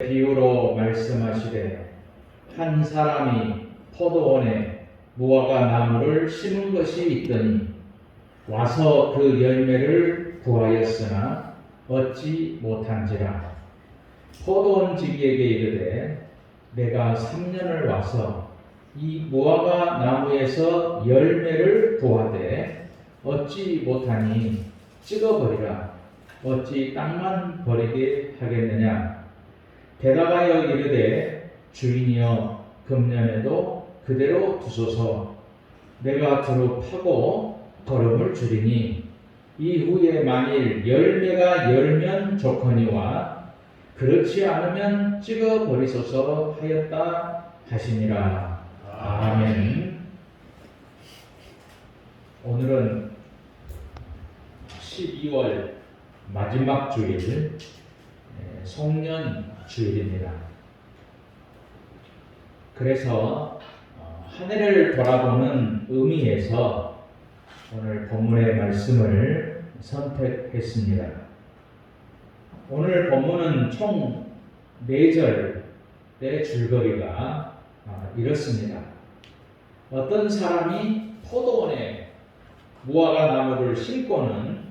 비유로 말씀하시되 한 사람이 포도원에 무화과 나무를 심은 것이 있더니 와서 그 열매를 구하였으나 얻지 못한지라. 포도원지기에게 이르되 내가 3년을 와서 이 무화과 나무에서 열매를 구하되 얻지 못하니 찍어버리라. 어찌 땅만 버리게 하겠느냐. 대답하여 이르되 주인이여 금년에도 그대로 두소서. 내가 두루 파고 거름을 주리니 이후에 만일 열매가 열면 좋거니와 그렇지 않으면 찍어버리소서 하였다 하시니라. 아멘. 오늘은 12월 마지막 주일 송년 주일입니다. 그래서 한 해를 돌아보는 의미에서 오늘 본문의 말씀을 선택했습니다. 오늘 본문은 총 4절의 줄거리가 이렇습니다. 어떤 사람이 포도원에 무화과 나무를 심고는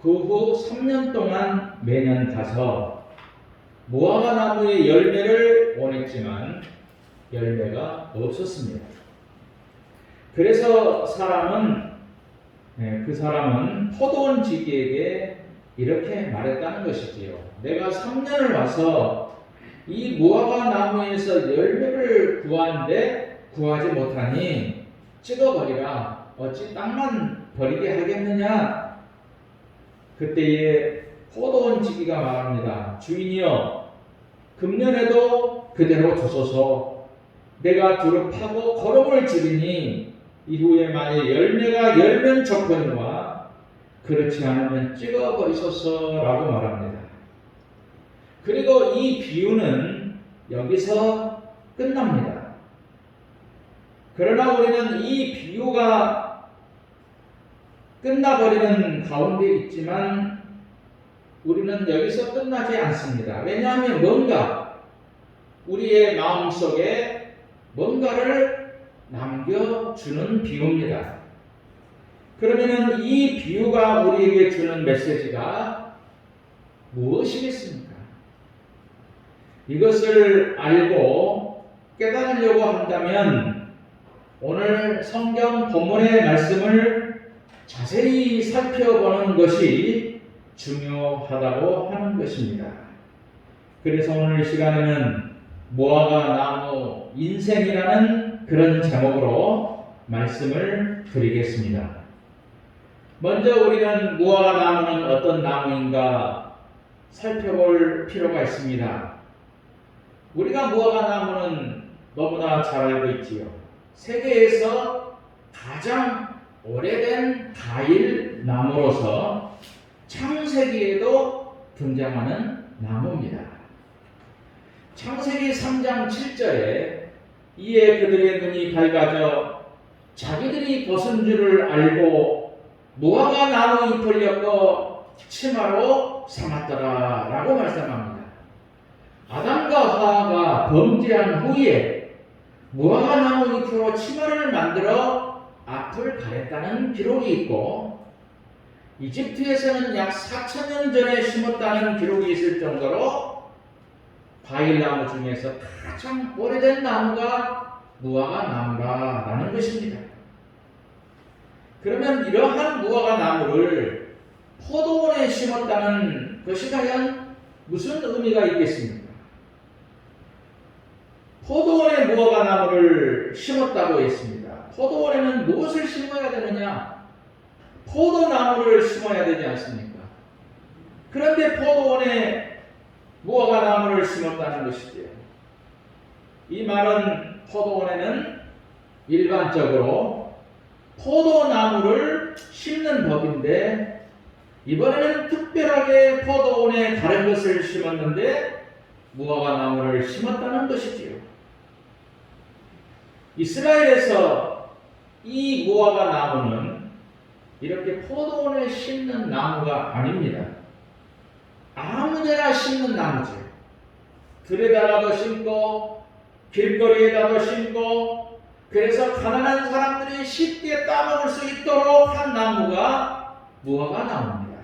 그 후 3년 동안 매년 가서 무화과 나무의 열매를 원했지만 열매가 없었습니다. 그래서 그 사람은 포도원 지기에게 이렇게 말했다는 것이지요. 내가 3년을 와서 이 무화과 나무에서 열매를 구하는데 구하지 못하니 찍어버리라. 어찌 땅만 버리게 하겠느냐. 그때에 포도원 지기가 말합니다. 주인이여 금년에도 그대로 두소서. 내가 두루 파고 거름을 주리니 이후에 만일 열매가 열면 좋거니와 그렇지 않으면 찍어버리소서라고 말합니다. 그리고 이 비유는 여기서 끝납니다. 그러나 우리는 이 비유가 끝나버리는 가운데 있지만 우리는 여기서 끝나지 않습니다. 왜냐하면 뭔가 우리의 마음속에 뭔가를 남겨주는 비유입니다. 그러면 이 비유가 우리에게 주는 메시지가 무엇이겠습니까? 이것을 알고 깨달으려고 한다면 오늘 성경 본문의 말씀을 자세히 살펴보는 것이 중요하다고 하는 것입니다. 그래서 오늘 시간에는 무화과 나무 인생이라는 그런 제목으로 말씀을 드리겠습니다. 먼저 우리는 무화과 나무는 어떤 나무인가 살펴볼 필요가 있습니다. 우리가 무화과 나무는 너무나 잘 알고 있지요. 세계에서 가장 오래된 과일 나무로서 창세기에도 등장하는 나무입니다. 창세기 3장 7절에 이에 그들의 눈이 밝아져 자기들이 벗은 줄을 알고 무화과 나무 잎을 엮어 치마로 삼았더라 라고 말씀합니다. 아담과 하와가 범죄한 후에 무화과 나무 잎으로 치마를 만들어 앞을 가렸다는 기록이 있고 이집트에서는 약 4,000년 전에 심었다는 기록이 있을 정도로 과일나무 중에서 가장 오래된 나무가 무화과 나무라는 것입니다. 그러면 이러한 무화과 나무를 포도원에 심었다는 것이 과연 무슨 의미가 있겠습니까? 포도원에 무화과 나무를 심었다고 했습니다. 포도원에는 무엇을 심어야 되느냐? 포도나무를 심어야 되지 않습니까? 그런데 포도원에 무화과 나무를 심었다는 것이지요. 이 말은 포도원에는 일반적으로 포도나무를 심는 법인데 이번에는 특별하게 포도원에 다른 것을 심었는데 무화과 나무를 심었다는 것이지요. 이스라엘에서 이 무화과 나무는 이렇게 포도원에 심는 나무가 아닙니다. 아무데나 심는 나무죠. 들에다가도 심고 길거리에다도 심고 그래서 가난한 사람들이 쉽게 따먹을 수 있도록 한 나무가 무화과 나무입니다.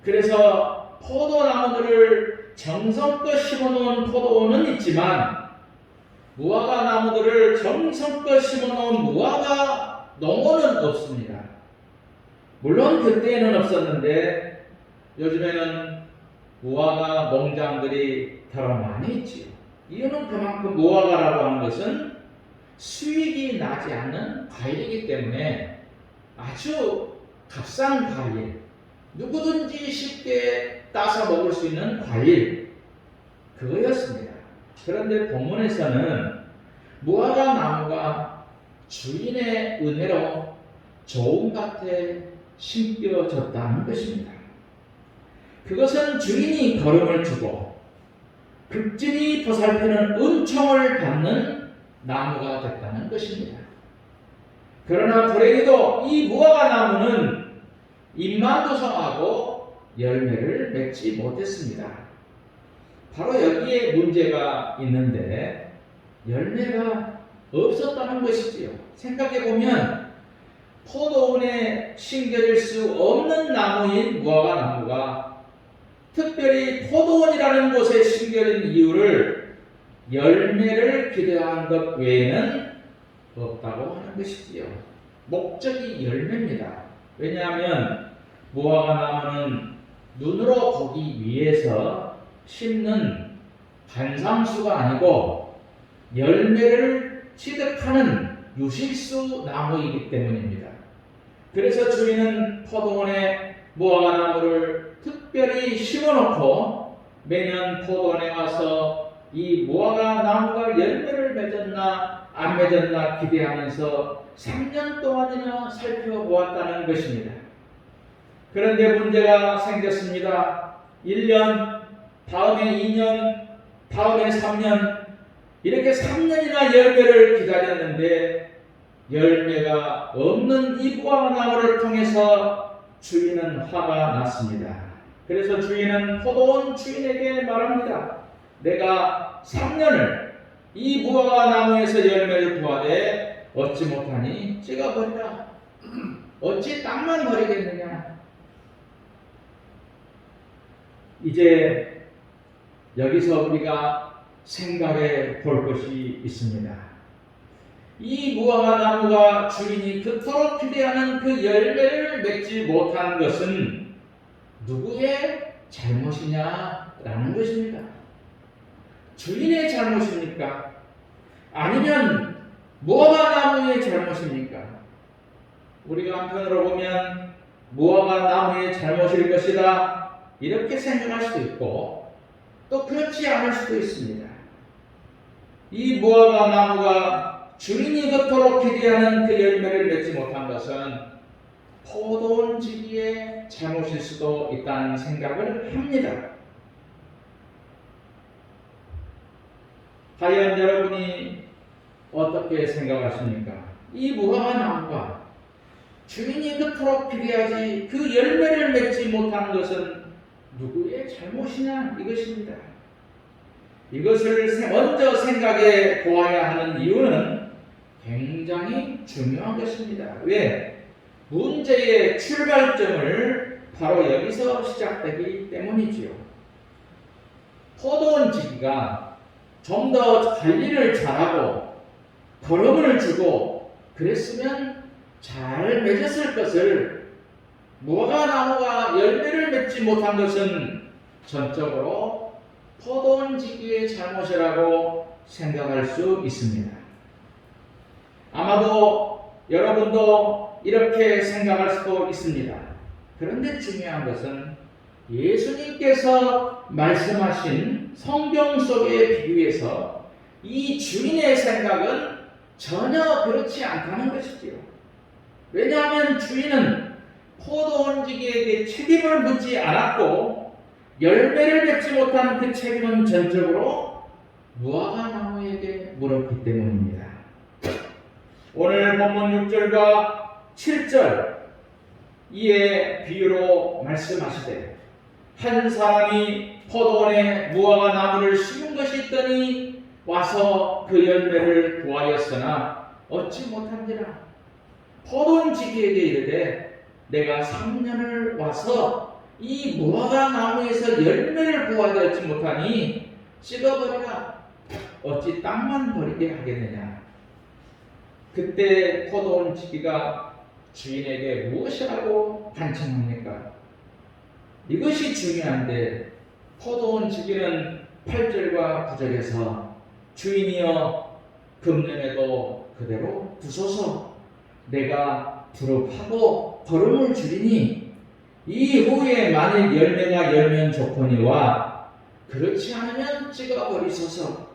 그래서 포도나무들을 정성껏 심어놓은 포도원은 있지만 무화과 나무들을 정성껏 심어놓은 무화과 농원은 없습니다. 물론 그때는 없었는데 요즘에는 무화과 농장들이 더 많이 있지요. 이유는 그만큼 무화과라고 하는 것은 수익이 나지 않는 과일이기 때문에 아주 값싼 과일, 누구든지 쉽게 따서 먹을 수 있는 과일, 그거였습니다. 그런데 본문에서는 무화과 나무가 주인의 은혜로 좋은 밭에 심겨졌다는 것입니다. 그것은 주인이 걸음을 주고 극진히 보살피는 은총을 받는 나무가 됐다는 것입니다. 그러나 불행히도 이 무화과 나무는 잎만 도성하고 열매를 맺지 못했습니다. 바로 여기에 문제가 있는데 열매가 없었다는 것이지요. 생각해보면 포도원에 심겨질 수 없는 나무인 무화과 나무가 특별히 포도원이라는 곳에 심겨진 이유를 열매를 기대한 것 외에는 없다고 하는 것이지요. 목적이 열매입니다. 왜냐하면 무화과 나무는 눈으로 보기 위해서 심는 관상수가 아니고 열매를 취득하는 유실수 나무이기 때문입니다. 그래서 주인은 포도원에 무화과 나무를 특별히 심어놓고 매년 포도원에 와서 이 무화과 나무가 열매를 맺었나 안 맺었나 기대하면서 3년 동안이나 살펴보았다는 것입니다. 그런데 문제가 생겼습니다. 1년, 다음에 2년, 다음에 3년, 이렇게 3년이나 열매를 기다렸는데 열매가 없는 이 무화과 나무를 통해서 주인은 화가 났습니다. 그래서 주인은 포도원 주인에게 말합니다. 내가 3년을 이 무화과 나무에서 열매를 구하되 얻지 못하니 찍어버리라. 어찌 땅만 버리겠느냐. 이제 여기서 우리가 생각해 볼 것이 있습니다. 이 무화과 나무가 주인이 그토록 기대하는 그 열매를 맺지 못한 것은 누구의 잘못이냐라는 것입니다. 주인의 잘못입니까? 아니면 무화과 나무의 잘못입니까? 우리가 한편으로 보면 무화과 나무의 잘못일 것이다 이렇게 생각할 수도 있고 또 그렇지 않을 수도 있습니다. 이 무화과 나무가 주인이 그토록 기대하는 그 열매를 맺지 못한 것은 포도원 지기의 잘못일 수도 있다는 생각을 합니다. 과연 여러분이 어떻게 생각하십니까? 이 무화과 나무가 주인이 그토록 기대하지 그 열매를 맺지 못하는 것은 누구의 잘못이냐 이것입니다. 이것을 먼저 생각해 보아야 하는 이유는 굉장히 중요한 것입니다. 왜? 문제의 출발점을 바로 여기서 시작되기 때문이지요. 포도원 지기가 좀 더 관리를 잘하고 걸음을 주고 그랬으면 잘 맺었을 것을 무화과 나무가 열매를 맺지 못한 것은 전적으로 포도원 지기의 잘못이라고 생각할 수 있습니다. 아마도 여러분도 이렇게 생각할 수도 있습니다. 그런데 중요한 것은 예수님께서 말씀하신 성경 속의 비유에서 이 주인의 생각은 전혀 그렇지 않다는 것이지요. 왜냐하면 주인은 포도원 지기에게 책임을 묻지 않았고 열매를 맺지 못한 그 책임은 전적으로 무화과 나무에게 물었기 때문입니다. 오늘 본문 6절과 7절 이에 비유로 말씀하시되 한 사람이 포도원에 무화과 나무를 심은 것이 짓더니 와서 그 열매를 구하였으나 얻지 못한지라. 포도원 지기에게 이르되 내가 3년을 와서 이 무화과 나무에서 열매를 구하되 얻지 못하니 찍어버리라. 어찌 땅만 버리게 하겠느냐. 그때 포도원 지기가 주인에게 무엇이라고 간청합니까? 이것이 중요한데 포도원 지기는 8절과 9절에서 주인이여 금년에도 그대로 두소서. 내가 두릅하고 거름을 주리니 이후에 만일 열매가 열면 좋거니와 그렇지 않으면 찍어버리소서.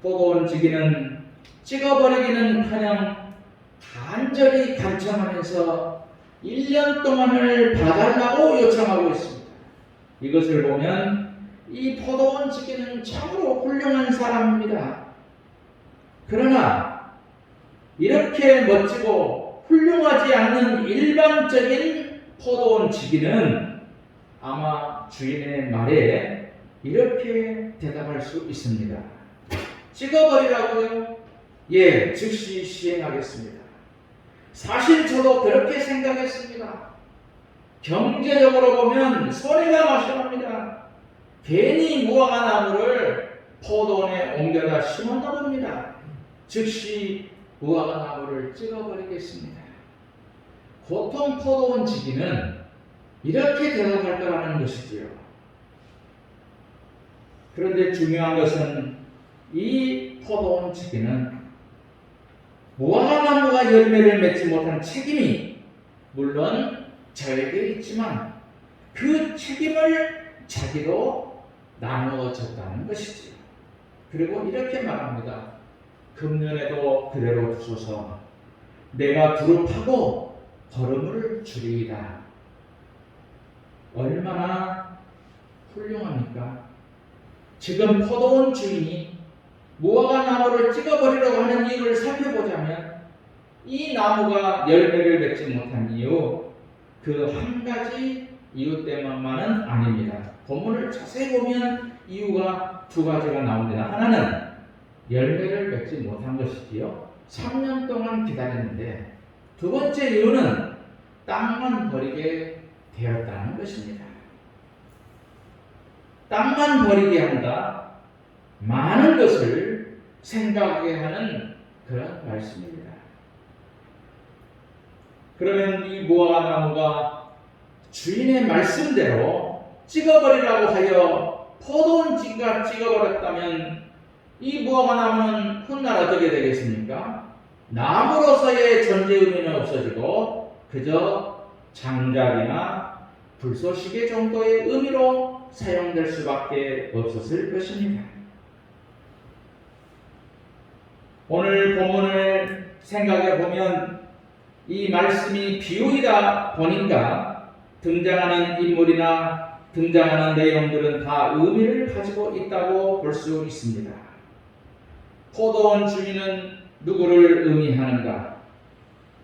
포도원 지기는 찍어버리기는커녕 간절히 간청하면서 1년 동안을 봐달라고 요청하고 있습니다. 이것을 보면 이 포도원 지기는 참으로 훌륭한 사람입니다. 그러나 이렇게 멋지고 훌륭하지 않는 일반적인 포도원 지기는 아마 주인의 말에 이렇게 대답할 수 있습니다. 찍어버리라고요? 예, 즉시 시행하겠습니다. 사실 저도 그렇게 생각했습니다. 경제적으로 보면 손해가 마땅합니다. 괜히 무화과 나무를 포도원에 옮겨다 심었나 봅니다. 즉시 무화과 나무를 찍어버리겠습니다. 보통 포도원 지기는 이렇게 대답할 거라는 것이지요. 그런데 중요한 것은 이 포도원 지기는 무화과 나무가 열매를 맺지 못한 책임이 물론 저에게 있지만 그 책임을 자기로 나누어 줬다는 것이지요. 그리고 이렇게 말합니다. 금년에도 그대로 두소서. 내가 두릅하고 거름을 주리이다. 얼마나 훌륭합니까? 지금 포도원 주인이 무화과 나무를 찍어버리려고 하는 이유를 살펴보자면 이 나무가 열매를 맺지 못한 이유, 그 한 가지 이유 때문만은 아닙니다. 본문을 자세히 보면 이유가 두 가지가 나옵니다. 하나는 열매를 맺지 못한 것이지요. 3년 동안 기다렸는데, 두 번째 이유는 땅만 버리게 되었다는 것입니다. 땅만 버리게 한다. 많은 것을 생각하게 하는 그런 말씀입니다. 그러면 이 무화과 나무가 주인의 말씀대로 찍어버리라고 하여 포도원 지기가 찍어버렸다면 이 무화과 나무는 훗날 어떻게 되겠습니까? 나무로서의 존재 의미는 없어지고 그저 장작이나 불쏘시개 정도의 의미로 사용될 수밖에 없었을 것입니다. 오늘 본문을 생각해 보면 이 말씀이 비유이다 보니까 등장하는 인물이나 등장하는 내용들은 다 의미를 가지고 있다고 볼 수 있습니다. 포도원 주인은 누구를 의미하는가?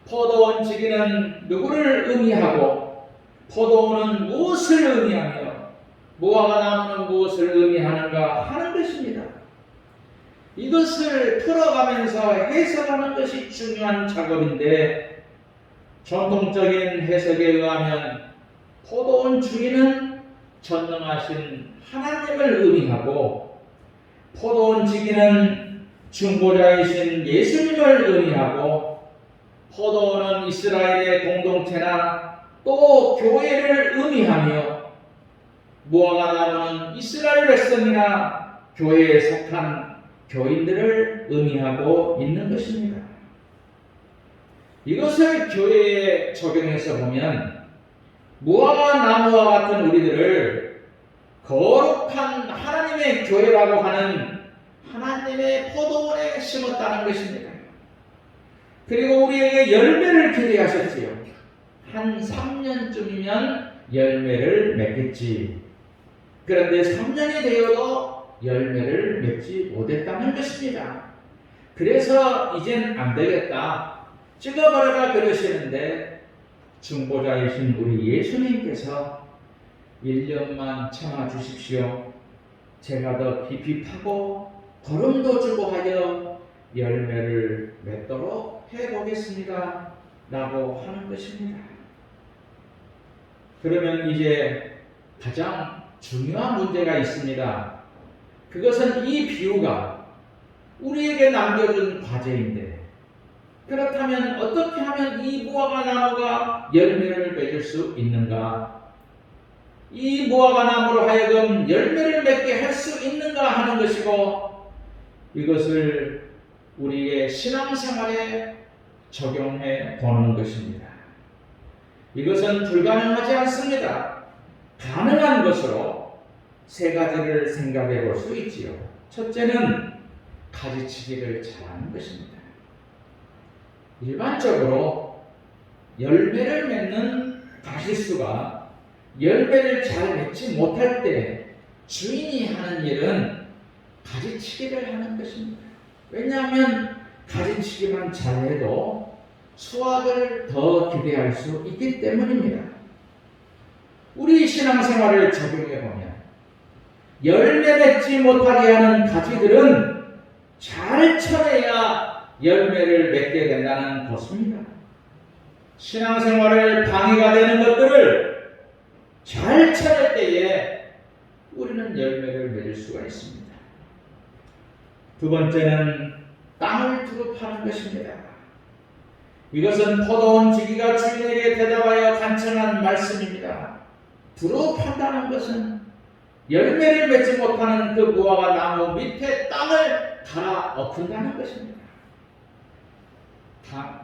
포도원 지기는 누구를 의미하고 포도원은 무엇을 의미하며 무화과 나무는 무엇을 의미하는가 하는 것입니다. 이것을 풀어가면서 해석하는 것이 중요한 작업인데 전통적인 해석에 의하면 포도원 주인은 전능하신 하나님을 의미하고 포도원 지기는 중보자이신 예수님을 의미하고 포도원은 이스라엘의 공동체나 또 교회를 의미하며 무화과 나무는 이스라엘 백성이나 교회에 속한 교인들을 의미하고 있는 것입니다. 이것을 교회에 적용해서 보면 무화과 나무와 같은 우리들을 거룩한 하나님의 교회라고 하는 하나님의 포도원에 심었다는 것입니다. 그리고 우리에게 열매를 기대하셨지요. 한 3년쯤이면 열매를 맺겠지. 그런데 3년이 되어도 열매를 맺지 못했다는 것입니다. 그래서 이젠 안 되겠다. 찍어버려라 그러시는데 중보자이신 우리 예수님께서 1년만 참아 주십시오. 제가 더 깊이 파고 거름도 주고 하여 열매를 맺도록 해보겠습니다 라고 하는 것입니다. 그러면 이제 가장 중요한 문제가 있습니다. 그것은 이 비유가 우리에게 남겨준 과제인데, 그렇다면 어떻게 하면 이 무화과 나무가 열매를 맺을 수 있는가? 이 무화과 나무로 하여금 열매를 맺게 할 수 있는가 하는 것이고, 이것을 우리의 신앙생활에 적용해 보는 것입니다. 이것은 불가능하지 않습니다. 가능한 것으로 세 가지를 생각해 볼 수 있지요. 첫째는 가지치기를 잘하는 것입니다. 일반적으로 열매를 맺는 가지수가 열매를 잘 맺지 못할 때 주인이 하는 일은 가지치기를 하는 것입니다. 왜냐하면 가지치기만 잘해도 수확을 더 기대할 수 있기 때문입니다. 우리 신앙생활을 적용해 보면 열매 맺지 못하게 하는 가지들은 잘 쳐내야 열매를 맺게 된다는 것입니다. 신앙생활을 방해가 되는 것들을 잘 쳐낼 때에 우리는 열매를 맺을 수가 있습니다. 두 번째는 땅을 두루 파는 것입니다. 이것은 포도원 지기가 주인에게 대답하여 간청한 말씀입니다. 두루 판다는 것은 열매를 맺지 못하는 그 무화과 나무 밑에 땅을 갈아 엎은다는 것입니다.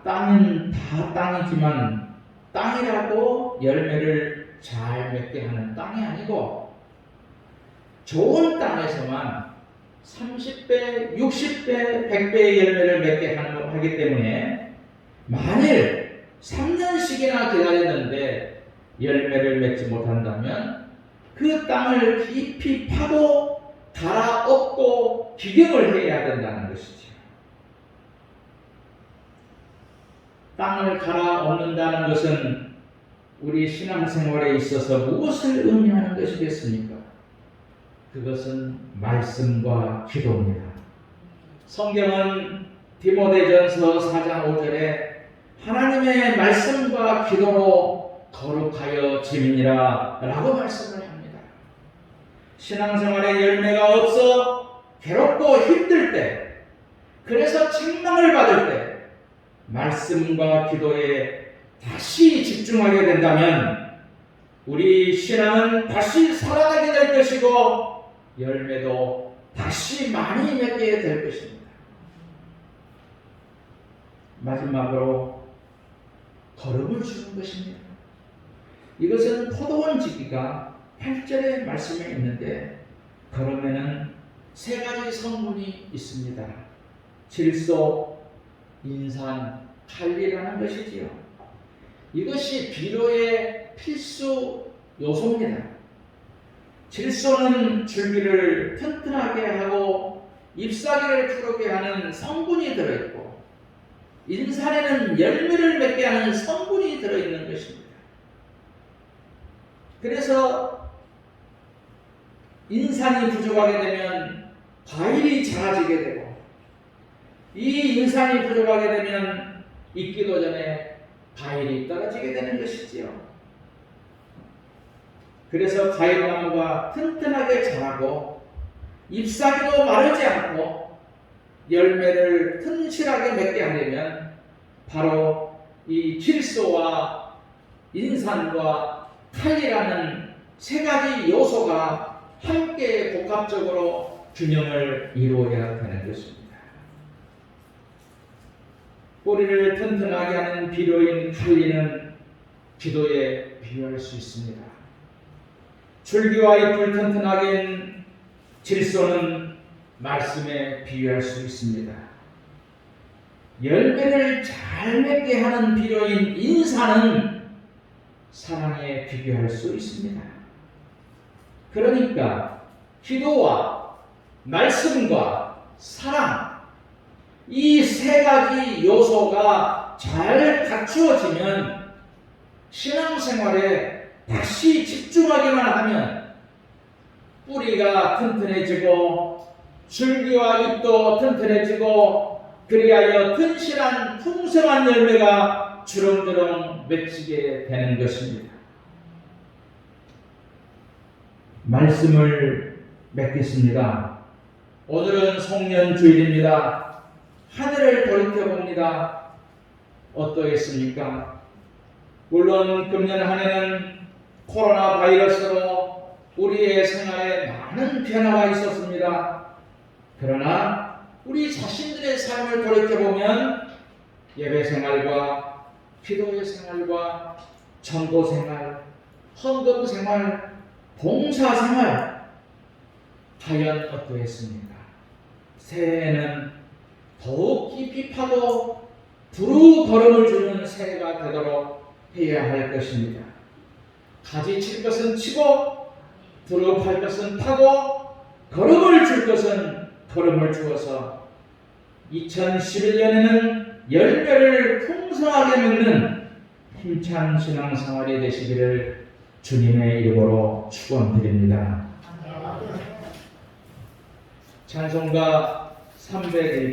땅은 다 땅이지만 땅이라고 열매를 잘 맺게 하는 땅이 아니고, 좋은 땅에서만 30배, 60배, 100배의 열매를 맺게 하기 때문에 만일 3년씩이나 기다렸는데 열매를 맺지 못한다면 그 땅을 깊이 파고 갈아 엎고 기경을 해야 된다는 것이죠. 땅을 갈아 엎는다는 것은 우리 신앙생활에 있어서 무엇을 의미하는 것이겠습니까? 그것은 말씀과 기도입니다. 성경은 디모데전서 4장 5절에 하나님의 말씀과 기도로 거룩하여 지니라 라고 말씀을 합니다. 신앙생활에 열매가 없어 괴롭고 힘들 때, 그래서 책망을 받을 때 말씀과 기도에 다시 집중하게 된다면 우리 신앙은 다시 살아나게 될 것이고 열매도 다시 많이 맺게 될 것입니다. 마지막으로 거름을 주는 것입니다. 이것은 포도원 지기가 8절의 말씀에 있는데, 거름에는 세 가지 성분이 있습니다. 질소, 인산, 칼리라는 것이지요. 이것이 비료의 필수 요소입니다. 질소는 줄기를 튼튼하게 하고 잎사귀를 푸르게 하는 성분이 들어있고, 인산에는 열매를 맺게 하는 성분이 들어있는 것입니다. 그래서 인산이 부족하게 되면 과일이 작아지게 되고, 이 인산이 부족하게 되면 익기도 전에 과일이 떨어지게 되는 것이지요. 그래서 과일나무가 튼튼하게 자라고 잎사귀도 마르지 않고 열매를 튼실하게 맺게 하려면 바로 이 질소와 인산과 칼이라는 세 가지 요소가 함께 복합적으로 균형을 이루어야 되는 것입니다. 뿌리를 튼튼하게 하는 비료인 칼리는 기도에 비유할 수 있습니다. 줄기와 잎을 튼튼하게 한 질소는 말씀에 비유할 수 있습니다. 열매를 잘 맺게 하는 비료인 인산은 사랑에 비교할 수 있습니다. 그러니까 기도와 말씀과 사랑, 이 세 가지 요소가 잘 갖추어지면 신앙생활에 다시 집중하기만 하면 뿌리가 튼튼해지고 줄기와 잎도 튼튼해지고 그리하여 튼실한 풍성한 열매가 주렁주렁 맺히게 되는 것입니다. 말씀을 맺겠습니다. 오늘은 송년주일입니다. 한 해를 돌이켜봅니다. 어떠했습니까? 물론 금년 한 해는 코로나 바이러스로 우리의 생활에 많은 변화가 있었습니다. 그러나 우리 자신들의 삶을 돌이켜보면 예배 생활과 기도의 생활과 전도 생활, 헌금 생활, 봉사 생활 과연 어떠했습니까? 새해에는 더욱 깊이 파고 두루 걸음을 주는 새해가 되도록 해야 할 것입니다. 가지 칠 것은 치고 두루 팔 것은 파고 걸음을 줄 것은 걸음을 주어서 2011년에는 열매를 풍성하게 맺는 힘찬 신앙생활이 되시기를 주님의 이름으로 축원드립니다. 찬송가 301